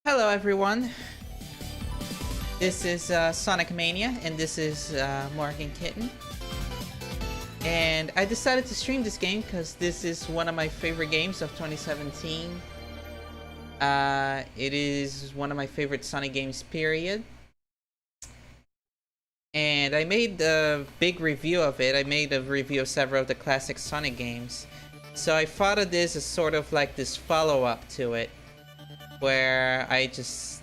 Hello everyone, this is Sonic Mania and this is morgankitten. And I decided to stream this game because this is one of my favorite games of 2017. It is one of my favorite Sonic games, period. And I made a big review of it. I made a review of several of the classic Sonic games. So I thought of this as sort of like this follow-up to it, where I just,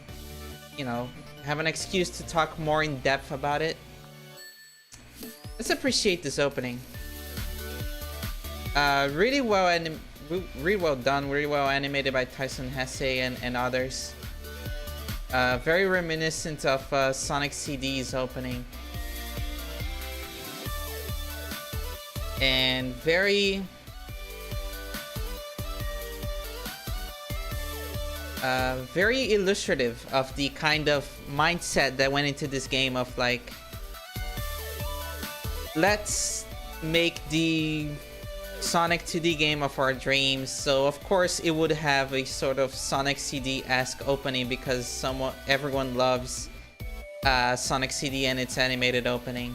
have an excuse to talk more in depth about it. Let's appreciate this opening. Really well done, really well animated by Tyson Hesse and others. Very reminiscent of Sonic CD's opening. And very illustrative of the kind of mindset that went into this game of like, let's make the Sonic 2D game of our dreams. So of course it would have a sort of Sonic CD-esque opening because everyone loves Sonic CD and its animated opening.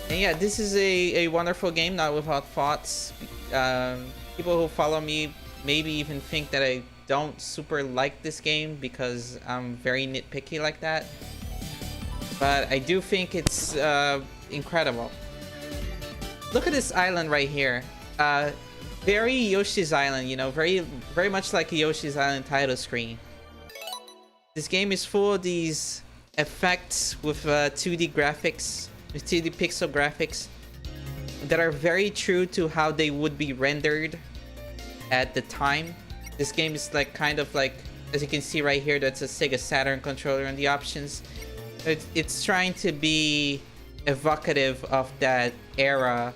And yeah, this is a wonderful game, not without thoughts. People who follow me maybe even think that I don't super like this game because I'm very nitpicky like that. But I do think it's incredible. Look at this island right here. Very Yoshi's Island, very much like a Yoshi's Island title screen. This game is full of these effects with 2D graphics. With 2D pixel graphics that are very true to how they would be rendered at the time. This game is like kind of like, as you can see right here, that's a Sega Saturn controller in the options. It's trying to be evocative of that era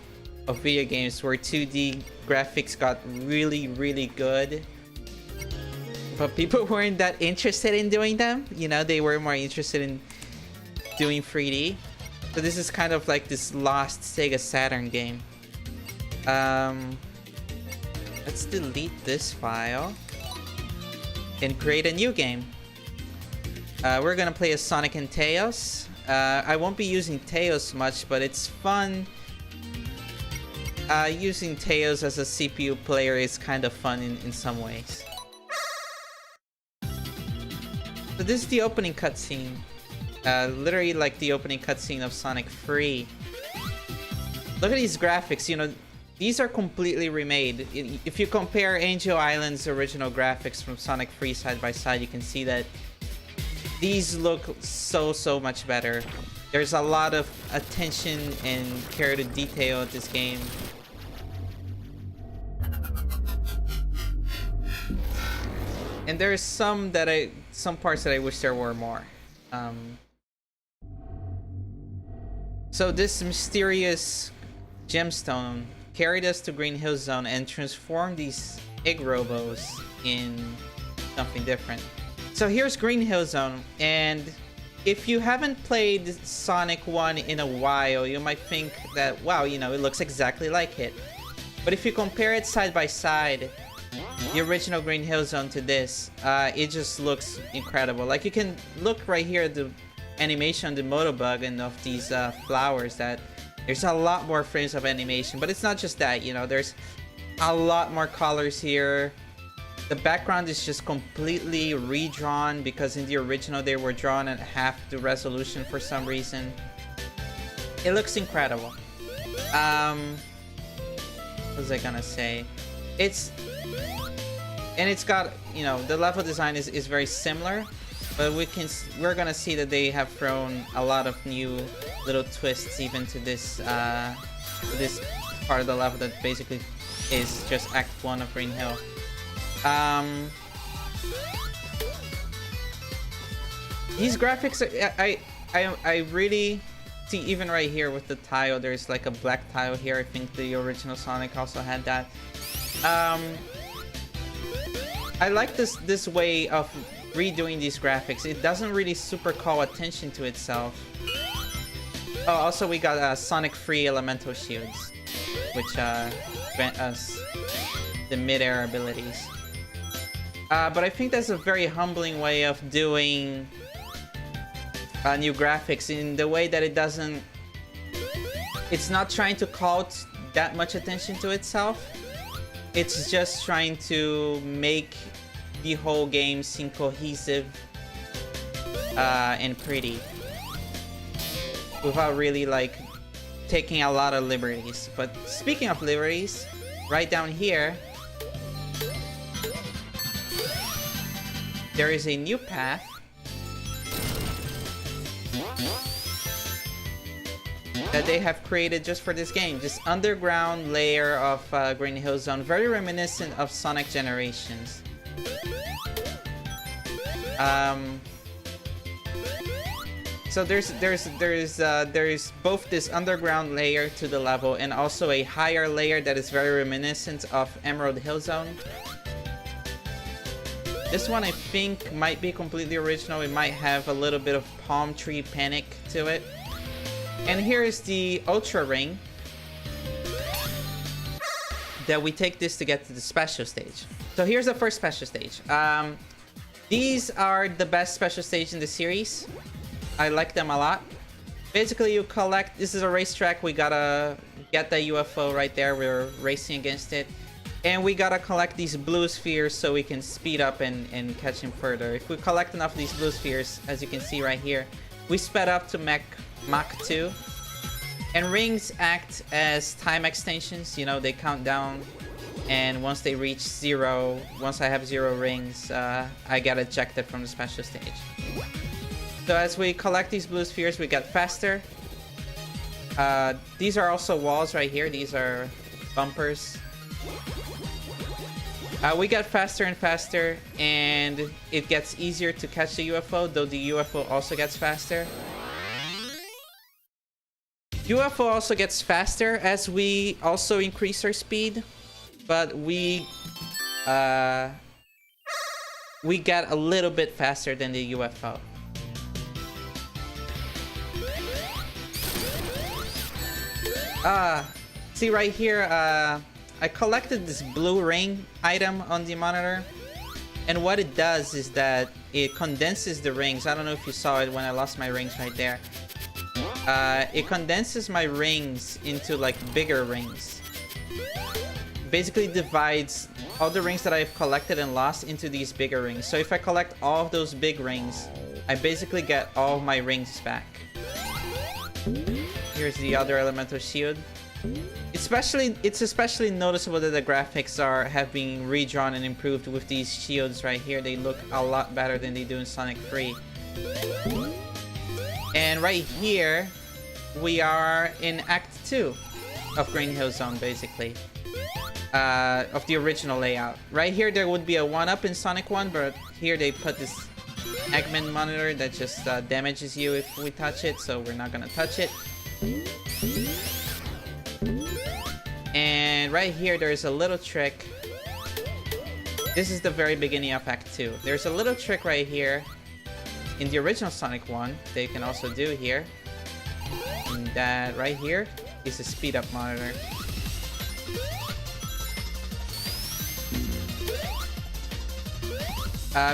of video games where 2D graphics got really, really good. But people weren't that interested in doing them. They were more interested in doing 3D. So this is kind of like this lost Sega Saturn game. Let's delete this file and create a new game. We're gonna play as Sonic and Tails. I won't be using Tails much, but it's fun. Using Tails as a CPU player is kind of fun in some ways. So this is the opening cutscene. Literally like the opening cutscene of Sonic 3. Look at these graphics, these are completely remade. If you compare Angel Island's original graphics from Sonic 3 side by side, you can see that these look so much better. There's a lot of attention and care to detail in this game. And there's some parts that I wish there were more. So this mysterious gemstone carried us to Green Hill Zone and transformed these egg robos in something different. So here's Green Hill Zone, and if you haven't played Sonic 1 in a while, you might think that, wow, it looks exactly like it. But if you compare it side by side, the original Green Hill Zone to this, it just looks incredible. Like, you can look right here at the animation on the Motobug and of these flowers, that there's a lot more frames of animation. But it's not just that, there's a lot more colors here. The background is just completely redrawn because in the original they were drawn at half the resolution for some reason. It looks incredible. What was I gonna say? It's got, the level design is very similar, but we're gonna see that they have thrown a lot of new little twists even to this part of the level that basically is just Act 1 of Green Hill. These graphics I really see, even right here with the tile, there's like a black tile here. I think the original Sonic also had that. I like this way of redoing these graphics. It doesn't really super call attention to itself. Oh, also we got Sonic 3 elemental shields, which grant us the mid-air abilities. But I think that's a very humbling way of doing new graphics, in the way that it doesn't... It's not trying to call that much attention to itself. It's just trying to make the whole game seem cohesive and pretty, without really like taking a lot of liberties. But speaking of liberties, right down here there is a new path that they have created just for this game. This underground layer of Green Hill Zone, very reminiscent of Sonic Generations. So there's both this underground layer to the level and also a higher layer that is very reminiscent of Emerald Hill Zone. This one I think might be completely original. It might have a little bit of Palm Tree Panic to it. And here is the Ultra Ring that we take this to get to the special stage. So here's the first special stage. These are the best special stage in the series. I like them a lot. Basically, you collect... This is a racetrack. We gotta get the UFO right there. We're racing against it. And we gotta collect these blue spheres so we can speed up and catch him further. If we collect enough of these blue spheres, as you can see right here, we sped up to Mach 2. And rings act as time extensions. You know, they count down. And once they reach 0, once I have 0 rings, I get ejected from the special stage. So as we collect these blue spheres, we get faster. These are also walls right here. These are bumpers. We get faster and faster, and it gets easier to catch the UFO, though the UFO also gets faster. UFO also gets faster as we also increase our speed, but we get a little bit faster than the UFO. See right here, I collected this blue ring item on the monitor, and what it does is that it condenses the rings. I don't know if you saw it when I lost my rings right there. It condenses my rings into like bigger rings. Basically divides all the rings that I've collected and lost into these bigger rings. So if I collect all of those big rings, I basically get all of my rings back. Here's the other elemental shield. It's especially noticeable that the graphics have been redrawn and improved with these shields right here. They look a lot better than they do in Sonic 3. And right here, we are in Act 2 of Green Hill Zone, basically. Of the original layout. Right here, there would be a 1-up in Sonic 1, but here they put this Eggman monitor that just damages you if we touch it, so we're not gonna touch it. And right here, there's a little trick. This is the very beginning of Act 2. There's a little trick right here in the original Sonic 1 that you can also do here. And that right here is a speed up monitor.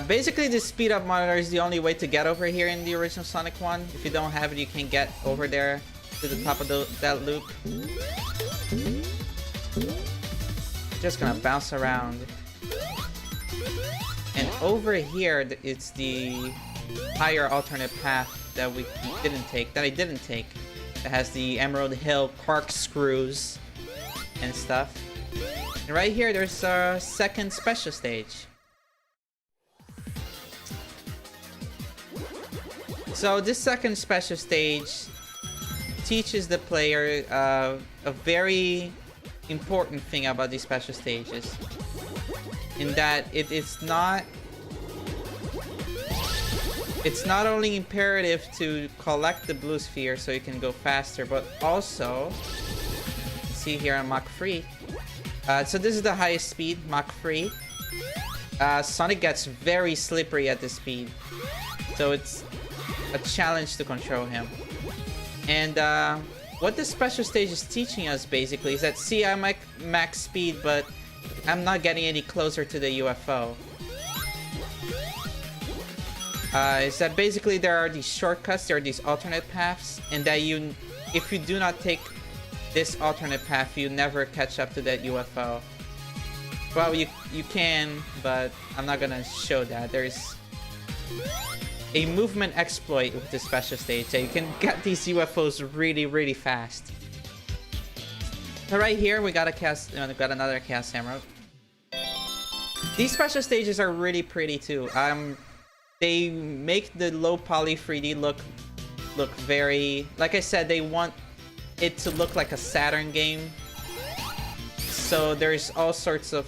Basically, this speed up monitor is the only way to get over here in the original Sonic 1. If you don't have it, you can get over there to the top of that loop. Just gonna bounce around. And over here, it's the higher alternate path that I didn't take. That has the Emerald Hill corkscrews and stuff. And right here, there's our second special stage. So this second special stage teaches the player a very important thing about these special stages, in that it's not only imperative to collect the blue sphere so you can go faster, but also, see here on Mach 3. So this is the highest speed, Mach 3. Sonic gets very slippery at this speed, so it's a challenge to control him. And what this special stage is teaching us basically is that, see, I'm at max speed, but I'm not getting any closer to the UFO. Is that basically there are these shortcuts, there are these alternate paths, and that if you do not take this alternate path, you never catch up to that UFO. Well, you can, but I'm not gonna show that. There's a movement exploit with this special stage that you can get these UFOs really, really fast. So right here, we got another Chaos Emerald. These special stages are really pretty too. They make the low poly 3D look very, like I said, they want it to look like a Saturn game. So there's all sorts of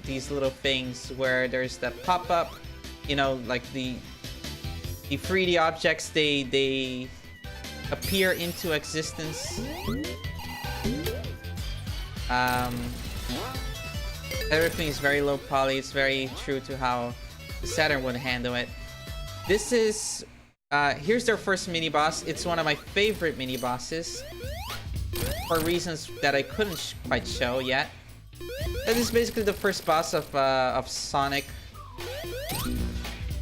these little things where there's the pop-up, you know, like the 3D objects, they appear into existence. Everything is very low poly. It's very true to how the Saturn would handle it. This is here's their first mini boss. It's one of my favorite mini bosses for reasons that I couldn't quite show yet. This is basically the first boss of Sonic,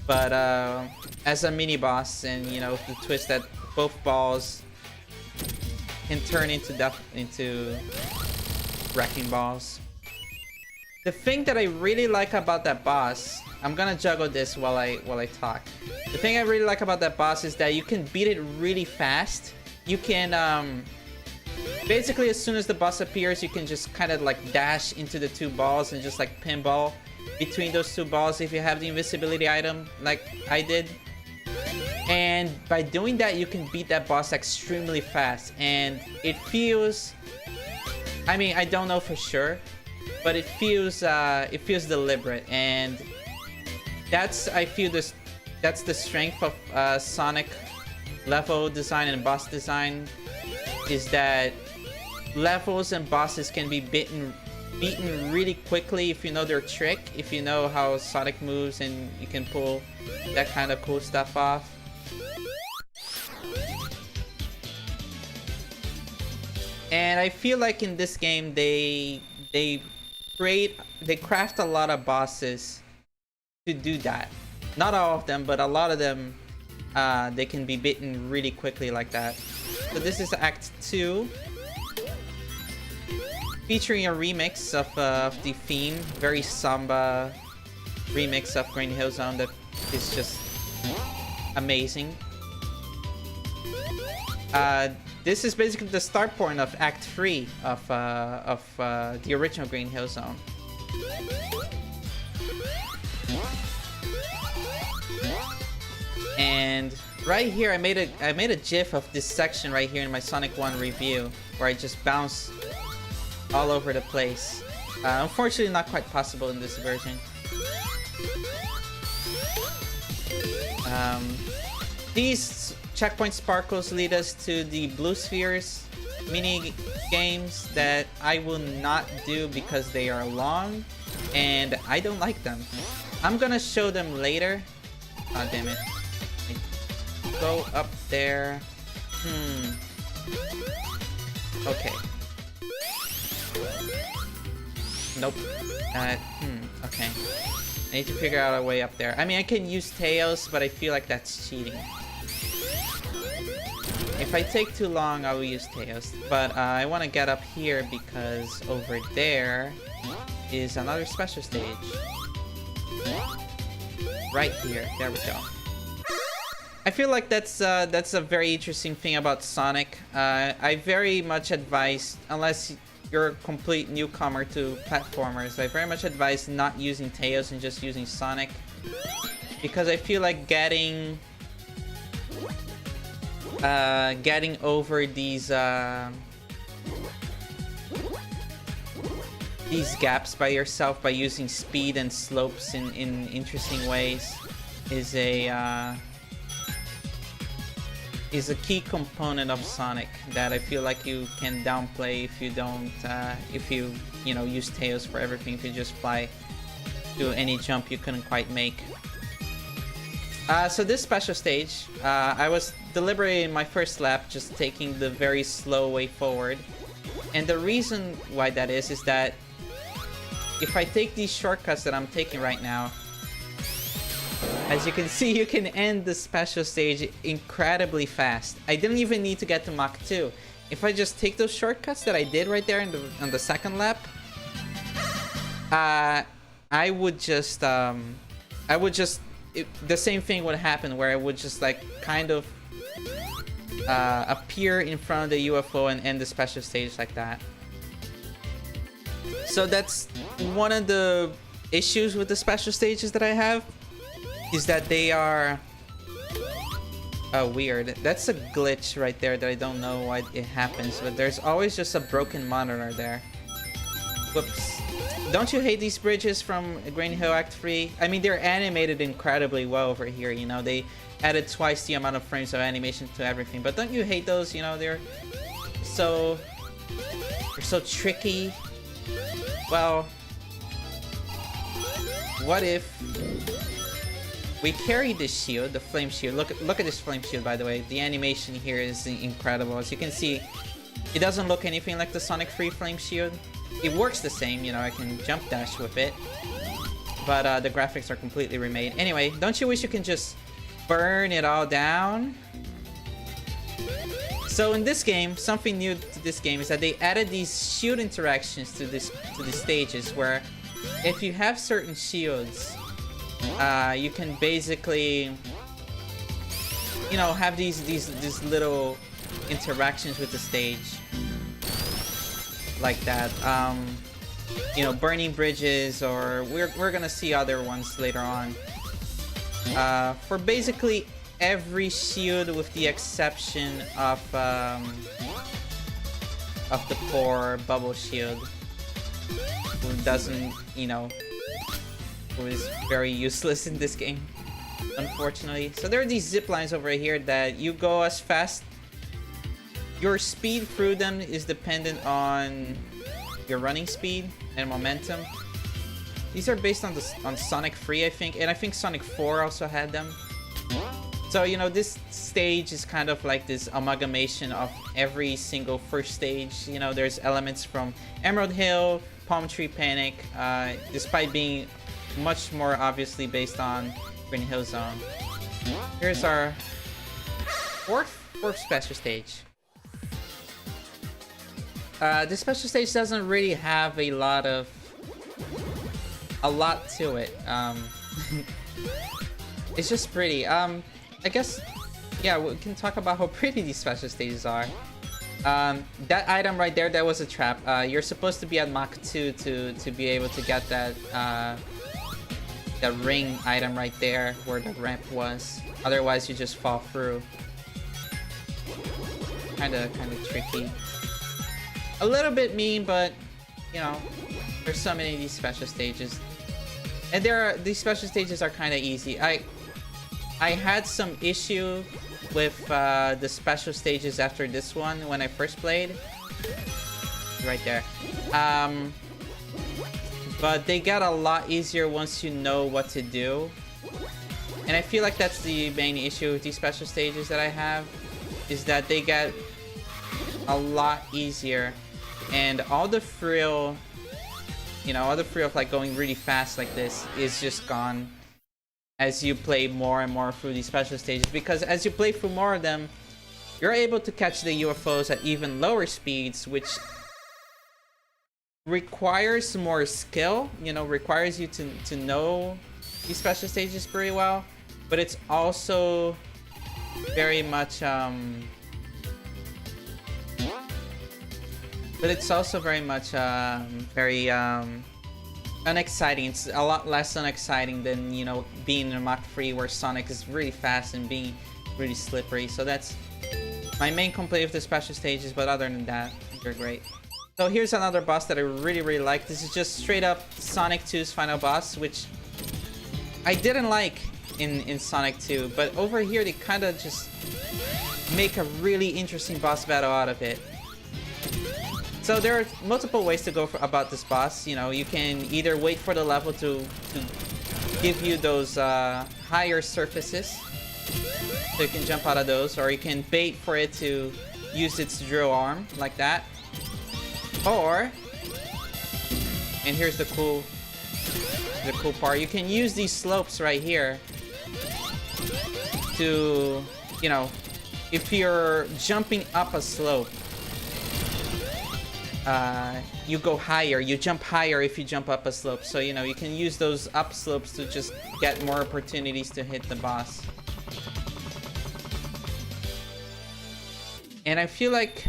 but as a mini boss, and you know, the twist that both balls can turn into wrecking balls. The thing that I really like about that boss, I'm gonna juggle this while I talk. The thing I really like about that boss is that you can beat it really fast. You can basically, as soon as the boss appears, you can just kind of like dash into the two balls and just like pinball between those two balls if you have the invisibility item like I did. And by doing that, you can beat that boss extremely fast, and it feels, I mean, I don't know for sure, but it feels deliberate, and that's the strength of Sonic level design and boss design, is that levels and bosses can be beaten really quickly if you know their trick, if you know how Sonic moves, and you can pull that kind of cool stuff off. And I feel like in this game they craft a lot of bosses to do that. Not all of them, but a lot of them, they can be beaten really quickly like that. So this is Act 2, featuring a remix of the theme, very samba remix of Green Hill Zone that is just amazing. This is basically the start point of Act 3 of the original Green Hill Zone. And right here, I made a GIF of this section right here in my Sonic 1 review, where I just bounce all over the place. Unfortunately, not quite possible in this version. These checkpoint sparkles lead us to the Blue Spheres mini games that I will not do because they are long and I don't like them. I'm gonna show them later. Oh, damn it. Go up there. Okay. Nope. Okay. I need to figure out a way up there. I mean, I can use Tails, but I feel like that's cheating. If I take too long, I will use Tails. But I want to get up here because over there is another special stage. Right here. There we go. I feel like that's a very interesting thing about Sonic. I very much advise, unless you're a complete newcomer to platformers, I very much advise not using Tails and just using Sonic, because I feel like getting over these gaps by yourself by using speed and slopes in interesting ways is a key component of Sonic that I feel like you can downplay if you don't, if you use Tails for everything, if you just fly to any jump you couldn't quite make. So this special stage, I was deliberately in my first lap just taking the very slow way forward. And the reason why that is that if I take these shortcuts that I'm taking right now, as you can see, you can end the special stage incredibly fast. I didn't even need to get to Mach 2. If I just take those shortcuts that I did right there on the second lap, I would just, the same thing would happen where I would just like kind of appear in front of the UFO and end the special stage like that. So that's one of the issues with the special stages that I have, is that they are weird. That's a glitch right there that I don't know why it happens, but there's always just a broken monitor there. Whoops. Don't you hate these bridges from Green Hill Act 3? I mean, they're animated incredibly well over here, you know, they added twice the amount of frames of animation to everything, but don't you hate those? You know, they're so tricky. Well, what if we carry this shield, the flame shield? Look at this flame shield, by the way. The animation here is incredible. As you can see, it doesn't look anything like the Sonic 3 flame shield. It works the same, you know, I can jump dash with it, but the graphics are completely remade. Anyway, don't you wish you can just burn it all down? So in this game, something new to this game is that they added these shield interactions to the stages, where if you have certain shields, you can basically, you know, have these little interactions with the stage. Like that, you know, burning bridges, or we're gonna see other ones later on. For basically every shield, with the exception of the poor bubble shield, who doesn't, you know, who is very useless in this game, unfortunately. So there are these zip lines over here that you go as fast. Your speed through them is dependent on your running speed and momentum. These are based on Sonic 3, I think, and I think Sonic 4 also had them. So, you know, this stage is kind of like this amalgamation of every single first stage. You know, there's elements from Emerald Hill, Palm Tree Panic, despite being much more obviously based on Green Hill Zone. Here's our fourth special stage. This special stage doesn't really have a lot to it. It's just pretty. I guess, yeah, we can talk about how pretty these special stages are. That item right there, that was a trap. You're supposed to be at Mach 2 to be able to get that ring item right there where the ramp was. Otherwise, you just fall through. Kinda tricky. A little bit mean, but you know, there's so many of these special stages, and these special stages are kind of easy. I had some issue with the special stages after this one when I first played. Right there. But they got a lot easier once you know what to do, and I feel like that's the main issue with these special stages that I have, is that they get a lot easier. And all the thrill, you know, all the thrill of like going really fast like this is just gone as you play more and more through these special stages. Because as you play through more of them, you're able to catch the UFOs at even lower speeds, which requires more skill, you know, requires you to know these special stages pretty well. But it's also very much very unexciting. It's a lot less unexciting than, you know, being in Mach 3 where Sonic is really fast and being really slippery. So that's my main complaint with the special stages, but other than that, they're great. So here's another boss that I really like. This is just straight up Sonic 2's final boss, which I didn't like in Sonic 2, but over here they kind of just make a really interesting boss battle out of it. So there are multiple ways to go about this boss. You know, you can either wait for the level to give you those higher surfaces. So you can jump out of those, or you can bait for it to use its drill arm, like that. Or, and here's the cool part, you can use these slopes right here to, you know, if you're jumping up a slope, you go higher, you jump higher if you jump up a slope. So, you know, you can use those up slopes to just get more opportunities to hit the boss. And I feel like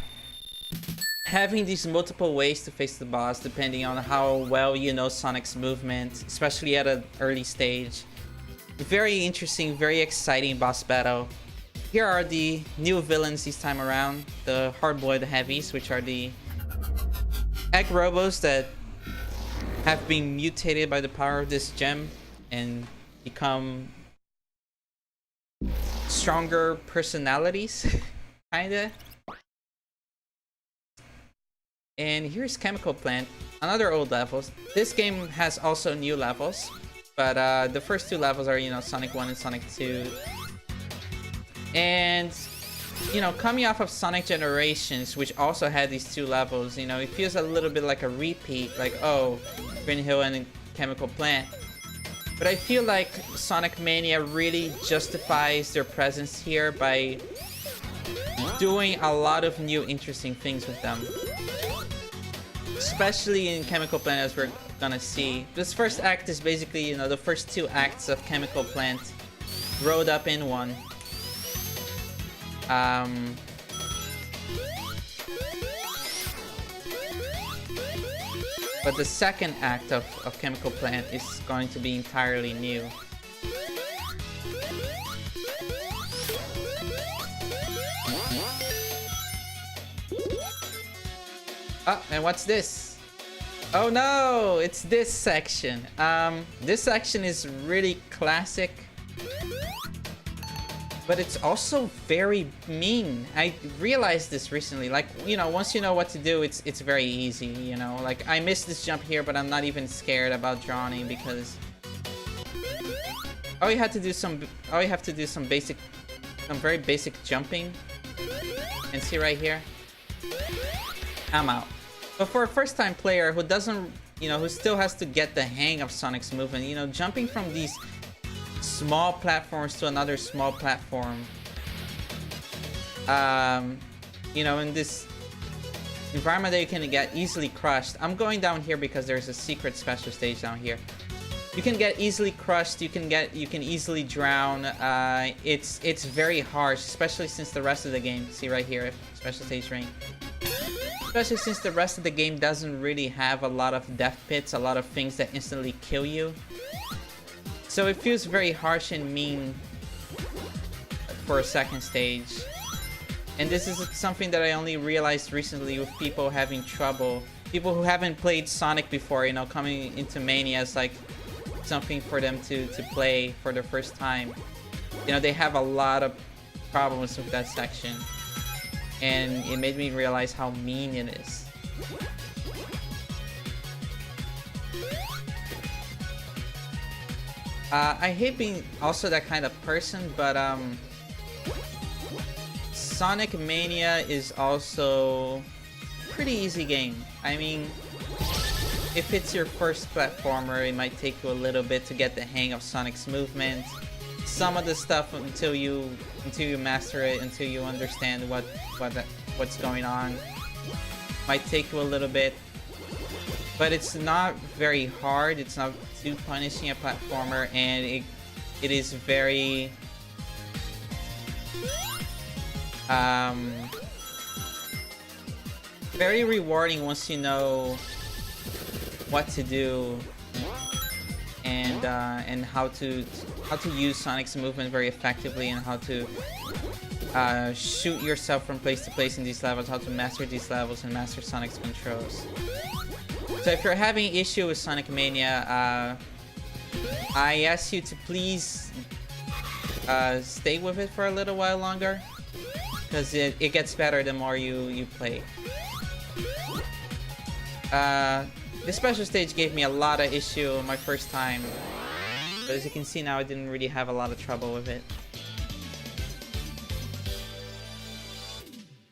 having these multiple ways to face the boss, depending on how well you know Sonic's movement, especially at an early stage. Very interesting, very exciting boss battle. Here are the new villains this time around. The hard-boiled heavies, which are the egg robos that have been mutated by the power of this gem and become stronger personalities, kinda. And here's Chemical Plant, another old levels. This game has also new levels, but the first two levels are, you know, Sonic 1 and Sonic 2. And, you know, coming off of Sonic Generations, which also had these two levels, you know, it feels a little bit like a repeat, like, oh, Green Hill and Chemical Plant. But I feel like Sonic Mania really justifies their presence here by doing a lot of new interesting things with them. Especially in Chemical Plant, as we're gonna see. This first act is basically, you know, the first two acts of Chemical Plant rolled up in one. But the second act of Chemical Plant is going to be entirely new. Oh, and what's this? Oh no, it's this section. This section is really classic, but it's also very mean. I realized this recently. Like, you know, once you know what to do, it's very easy, you know? Like, I missed this jump here, but I'm not even scared about drowning because all you have to do some very basic jumping. And see right here? I'm out. But for a first-time player who doesn't, you know, who still has to get the hang of Sonic's movement, you know, jumping from these small platforms to another small platform, you know, in this environment that you can get easily crushed. I'm going down here because there's a secret special stage down here. You can get easily crushed, you can easily drown. It's very harsh, especially since the rest of the game, see right here, special stage ring. Especially since the rest of the game doesn't really have a lot of death pits, a lot of things that instantly kill you. So it feels very harsh and mean for a second stage. And this is something that I only realized recently with people having trouble. People who haven't played Sonic before, you know, coming into Mania is like something for them to play for the first time. You know, they have a lot of problems with that section. And it made me realize how mean it is. I hate being also that kind of person, but Sonic Mania is also a pretty easy game. I mean, if it's your first platformer, it might take you a little bit to get the hang of Sonic's movement. Some of the stuff until you master it, until you understand what's going on, might take you a little bit. But it's not very hard. It's not too punishing a platformer, and it is very very rewarding once you know what to do and how to use Sonic's movement very effectively, and how to shoot yourself from place to place in these levels, how to master these levels and master Sonic's controls. So if you're having issue with Sonic Mania, I ask you to please stay with it for a little while longer, because it gets better the more you play. This special stage gave me a lot of issue my first time But as you can see now, I didn't really have a lot of trouble with it.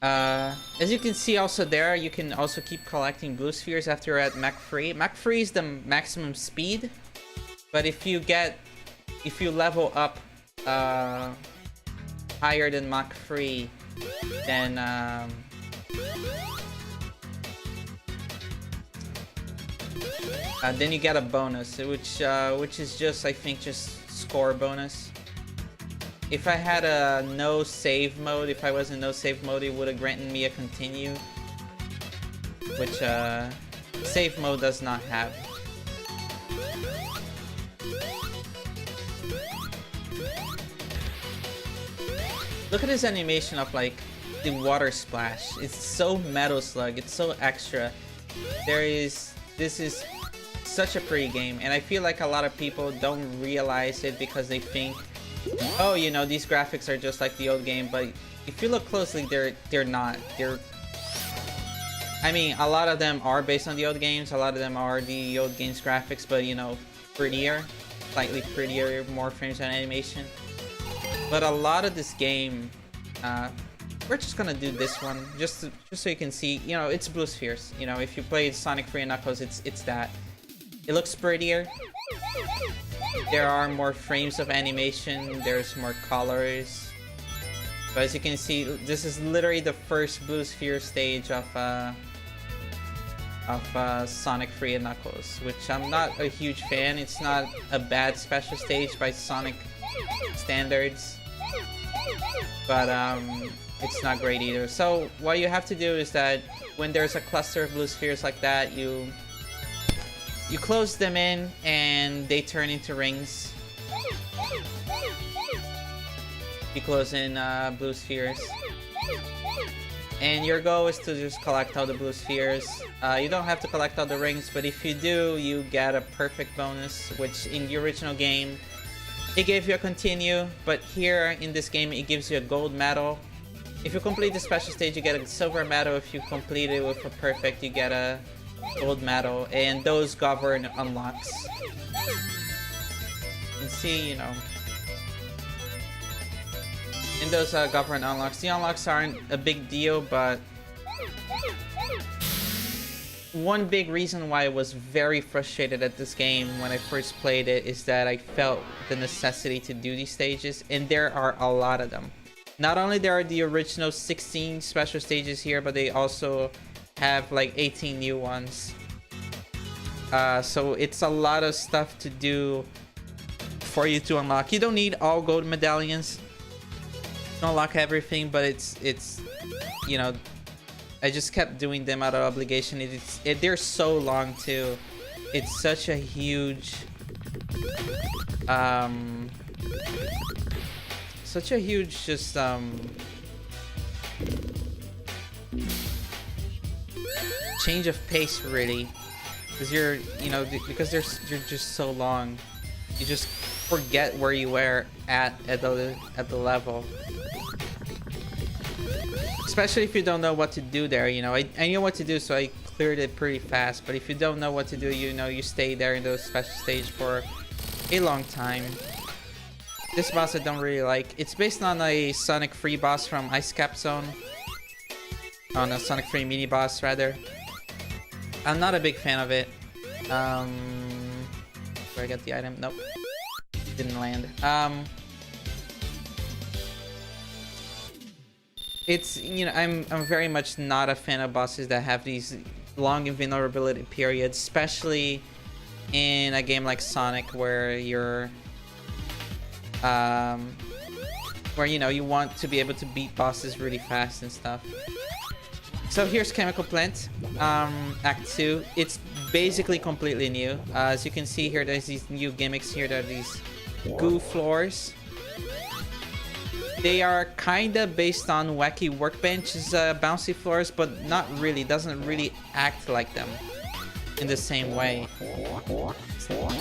As you can see also there, you can also keep collecting blue spheres after you're at Mach Free. Mach Free is the maximum speed, but if you level up higher than Mach Free, then then you get a bonus, which is just, I think, just score bonus. If I had a no save mode, if I was in no save mode, it would have granted me a continue, which save mode does not have. Look at this animation of like the water splash. It's so Metal Slug. It's so extra. This is such a pretty game, and I feel like a lot of people don't realize it because they think, oh, you know, these graphics are just like the old game. But if you look closely, they're not. I mean, a lot of them are based on the old games. A lot of them are the old games graphics, but you know, prettier, slightly prettier, more frames on animation. But a lot of this game, we're just gonna do this one just so you can see. You know, it's blue spheres. You know, if you played Sonic 3 and Knuckles, it's that. It looks prettier. There are more frames of animation. There's more colors. But as you can see, this is literally the first blue sphere stage of Sonic 3 and Knuckles, which I'm not a huge fan. It's not a bad special stage by Sonic standards, but it's not great either. So what you have to do is that when there's a cluster of blue spheres like that, you close them in and they turn into rings. You close in blue spheres, and your goal is to just collect all the blue spheres. You don't have to collect all the rings, but if you do, you get a perfect bonus, which in the original game it gave you a continue, but here in this game it gives you a gold medal. If you complete the special stage, you get a silver medal. If you complete it with a perfect, you get a gold medal, and those govern unlocks. You can see, you know, in those govern unlocks. The unlocks aren't a big deal, but one big reason why I was very frustrated at this game when I first played it is that I felt the necessity to do these stages, and there are a lot of them. Not only there are the original 16 special stages here, but they also have like 18 new ones. So it's a lot of stuff to do for you to unlock. You don't need all gold medallions to unlock everything, but it's you know, I just kept doing them out of obligation. They're so long too. It's such a huge just change of pace, really, because you're just so long. You just forget where you were at the level, especially if you don't know what to do there. You know, I knew what to do, so I cleared it pretty fast. But if you don't know what to do, you know, you stay there in those special stage for a long time. This boss I don't really like. It's based on a Sonic 3 boss from Ice Cap Zone. On a Sonic 3 mini boss, rather. I'm not a big fan of it. Where I got the item? Nope. Didn't land. It's, you know, I'm very much not a fan of bosses that have these long invulnerability periods, especially in a game like Sonic where you're you know, you want to be able to beat bosses really fast and stuff. So here's Chemical Plant, Act 2. It's basically completely new. As you can see here, there's these new gimmicks here. There are these goo floors. They are kinda based on Wacky Workbench's bouncy floors, but not really. Doesn't really act like them in the same way.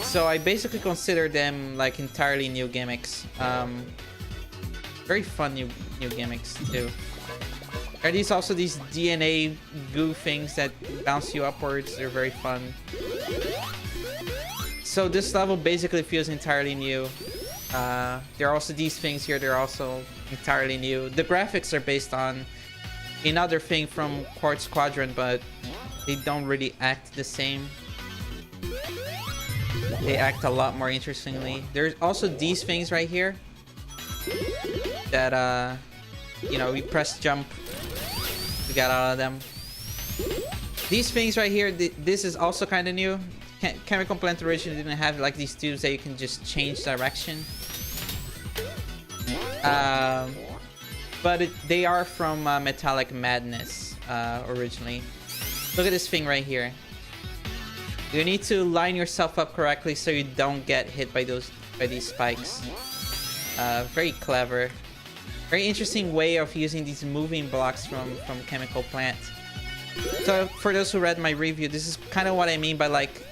So I basically consider them like entirely new gimmicks. Very fun new gimmicks too. Are these also these DNA goo things that bounce you upwards? They're very fun. So this level basically feels entirely new. There are also these things here, they're also entirely new. The graphics are based on another thing from Quartz Quadrant, but they don't really act the same. They act a lot more interestingly. There's also these things right here that, you know, we press jump to get out of them. These things right here, this is also kind of new. Chemical Plant originally didn't have like these tubes that you can just change direction. But they are from Metallic Madness originally. Look at this thing right here. You need to line yourself up correctly so you don't get hit by these spikes. Very clever. Very interesting way of using these moving blocks from Chemical Plant. So for those who read my review, this is kind of what I mean by like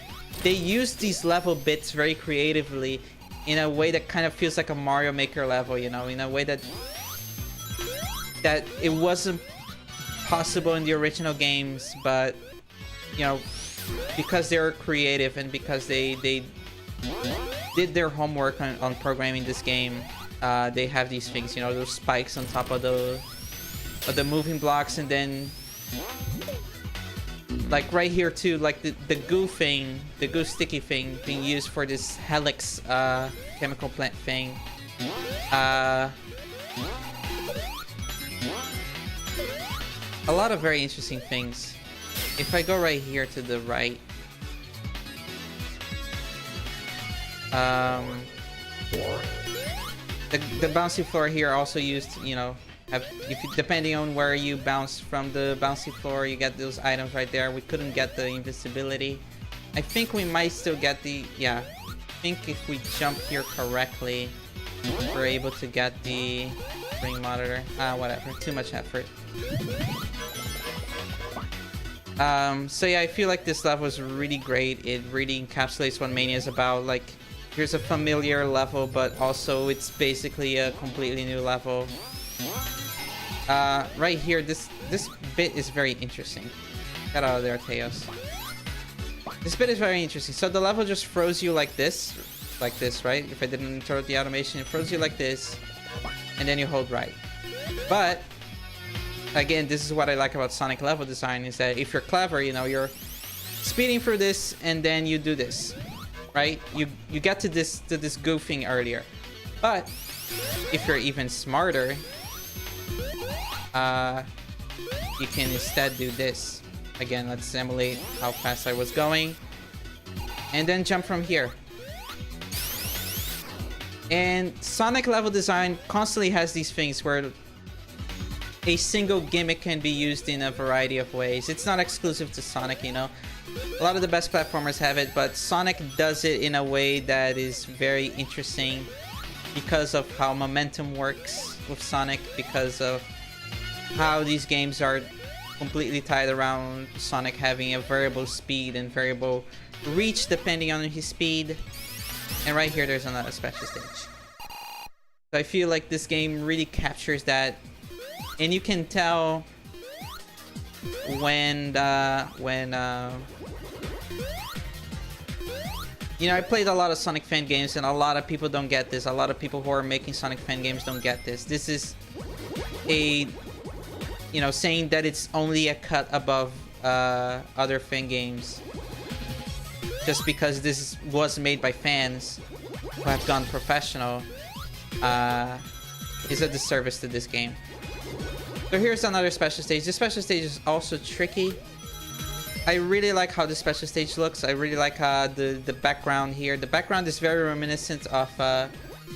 they use these level bits very creatively in a way that kind of feels like a Mario Maker level, you know, in a way that it wasn't possible in the original games, but you know, because they're creative and because they did their homework on programming this game, they have these things, you know, those spikes on top of the moving blocks, and then like right here too, like the goo thing, the goo sticky thing being used for this helix Chemical Plant thing. A lot of very interesting things. If I go right here to the right, the bouncy floor here also used, you know, depending on where you bounce from the bouncy floor, you get those items right there. We couldn't get the invisibility. I think we might still get the, yeah, I think if we jump here correctly, we're able to get the ring monitor. Whatever, too much effort. So yeah, I feel like this level is really great. It really encapsulates what Mania is about. Like, here's a familiar level, but also it's basically a completely new level. Right here, this bit is very interesting. Get out of there, Teos. This bit is very interesting. So the level just froze you like this, right? If I didn't interrupt the animation, it froze you like this, and then you hold right. But again, this is what I like about Sonic level design, is that if you're clever, you know, you're speeding through this and then you do this, right? You get to this goofing earlier. But if you're even smarter, you can instead do this. Again, let's simulate how fast I was going, and then jump from here. And Sonic level design constantly has these things where a single gimmick can be used in a variety of ways. It's not exclusive to Sonic, you know. A lot of the best platformers have it, but Sonic does it in a way that is very interesting because of how momentum works with Sonic, because of how these games are completely tied around Sonic having a variable speed and variable reach depending on his speed. And right here, there's another special stage. So I feel like this game really captures that. And you can tell when you know, I played a lot of Sonic fan games, and a lot of people don't get this. A lot of people who are making Sonic fan games don't get this. This is a, you know, saying that it's only a cut above other fan games, just because this was made by fans who have gone professional, is a disservice to this game. So here's another special stage. This special stage is also tricky. I really like how the special stage looks. I really like the background here. The background is very reminiscent of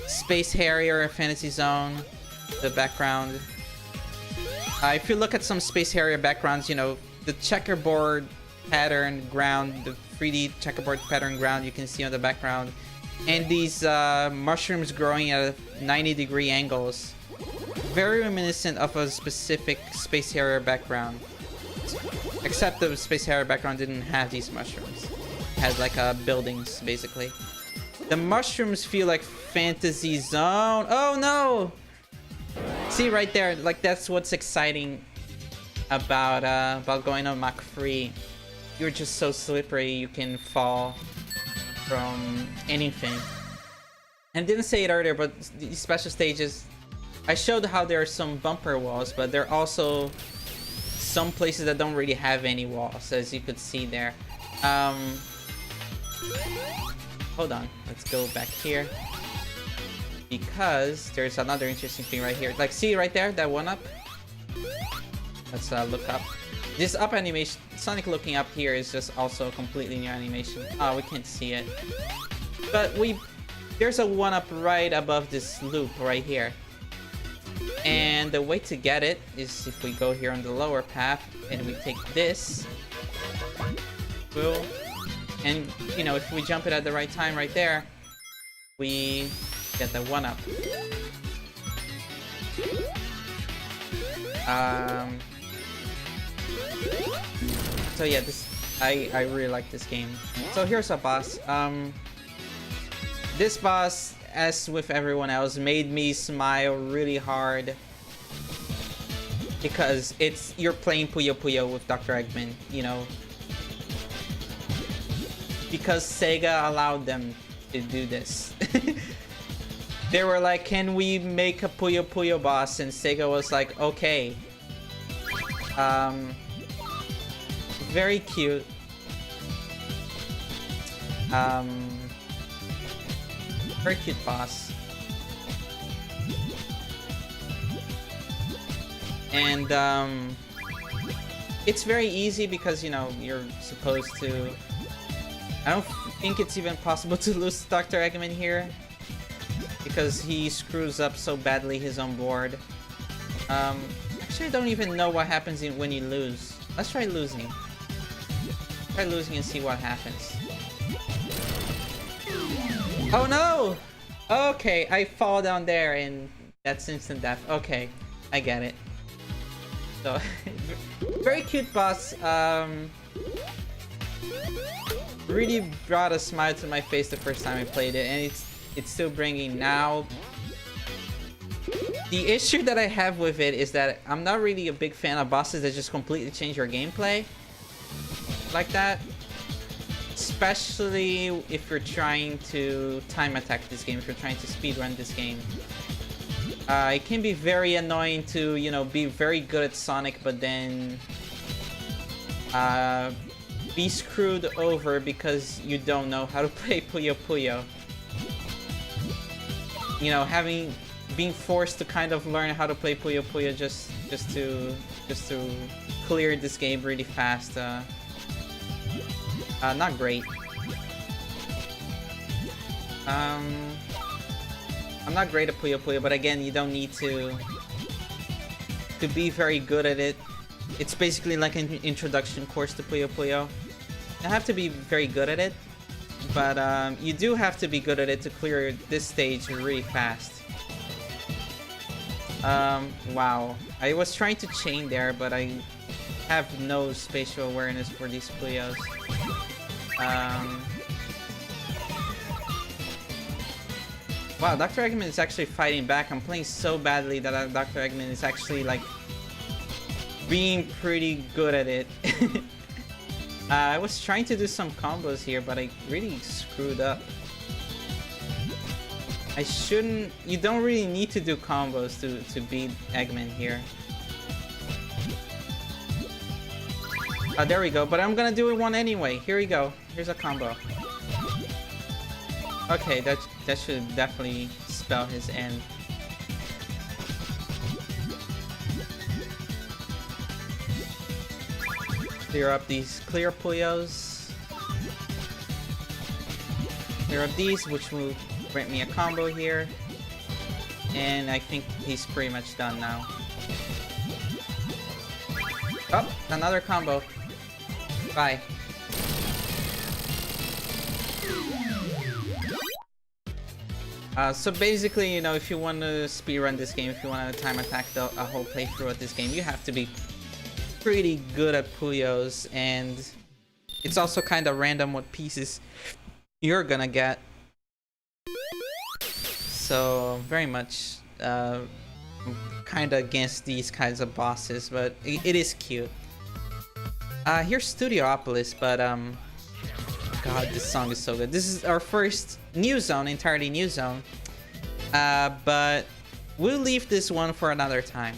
Space Harrier and Fantasy Zone. The background. If you look at some Space Harrier backgrounds, you know, the checkerboard pattern ground, the 3D checkerboard pattern ground you can see on the background, and these mushrooms growing at 90-degree angles. Very reminiscent of a specific Space Harrier background. Except the Space Harrier background didn't have these mushrooms. It had like buildings, basically. The mushrooms feel like Fantasy Zone. Oh no! See right there, like that's what's exciting about going on Mach 3. You're just so slippery, you can fall. from anything. And I didn't say it earlier, but these special stages, I showed how there are some bumper walls, but there are also some places that don't really have any walls, as you could see there. Hold on, let's go back here, because there's another interesting thing right here. Like, see right there, that one up? Let's look up. This up animation, Sonic looking up here, is just also a completely new animation. Oh, we can't see it. But there's a one up right above this loop right here. And the way to get it is if we go here on the lower path and we take this. Boom. And, you know, if we jump it at the right time right there, we get the one up. So yeah, I really like this game. So here's a boss. This boss, as with everyone else, made me smile really hard because you're playing Puyo Puyo with Dr. Eggman, you know, because Sega allowed them to do this. They were like, can we make a Puyo Puyo boss? And Sega was like, okay. Very cute. Very cute boss. And it's very easy because, you know, you're supposed to... I don't think it's even possible to lose Dr. Eggman here, because he screws up so badly his own board. Actually, I don't even know what happens when you lose. Let's try losing. Try losing and see what happens. Oh no! Okay, I fall down there and that's instant death. Okay, I get it. So, very cute boss. Really brought a smile to my face the first time I played it, and it's still bringing now. The issue that I have with it is that I'm not really a big fan of bosses that just completely change your gameplay like that. Especially if you're trying to time attack this game, if you're trying to speedrun this game. It can be very annoying to, you know, be very good at Sonic, but then be screwed over because you don't know how to play Puyo Puyo. You know, being forced to kind of learn how to play Puyo Puyo just to clear this game really fast. Not great. I'm not great at Puyo Puyo, but again, you don't need to be very good at it. It's basically like an introduction course to Puyo Puyo. You have to be very good at it, but you do have to be good at it to clear this stage really fast. Wow. I was trying to chain there, but I have no spatial awareness for these Puyos. Wow, Dr. Eggman is actually fighting back. I'm playing so badly that Dr. Eggman is actually, like, being pretty good at it. I was trying to do some combos here, but I really screwed up. I shouldn't... You don't really need to do combos to beat Eggman here. There we go, but I'm gonna do it one anyway. Here we go. Here's a combo. Okay, that should definitely spell his end. Clear up these clear Puyos. Clear up these, which will grant me a combo here. And I think he's pretty much done now. Oh, another combo. Bye. So basically, you know, if you want to speedrun this game, if you want to time attack a whole playthrough of this game, you have to be pretty good at Puyos, and it's also kind of random what pieces you're gonna get. So very much kind of against these kinds of bosses, but it is cute. Here's Studiopolis, but god, God, this song is so good. This is our first new zone, entirely new zone. But we'll leave this one for another time.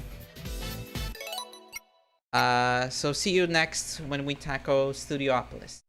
So see you next when we tackle Studiopolis.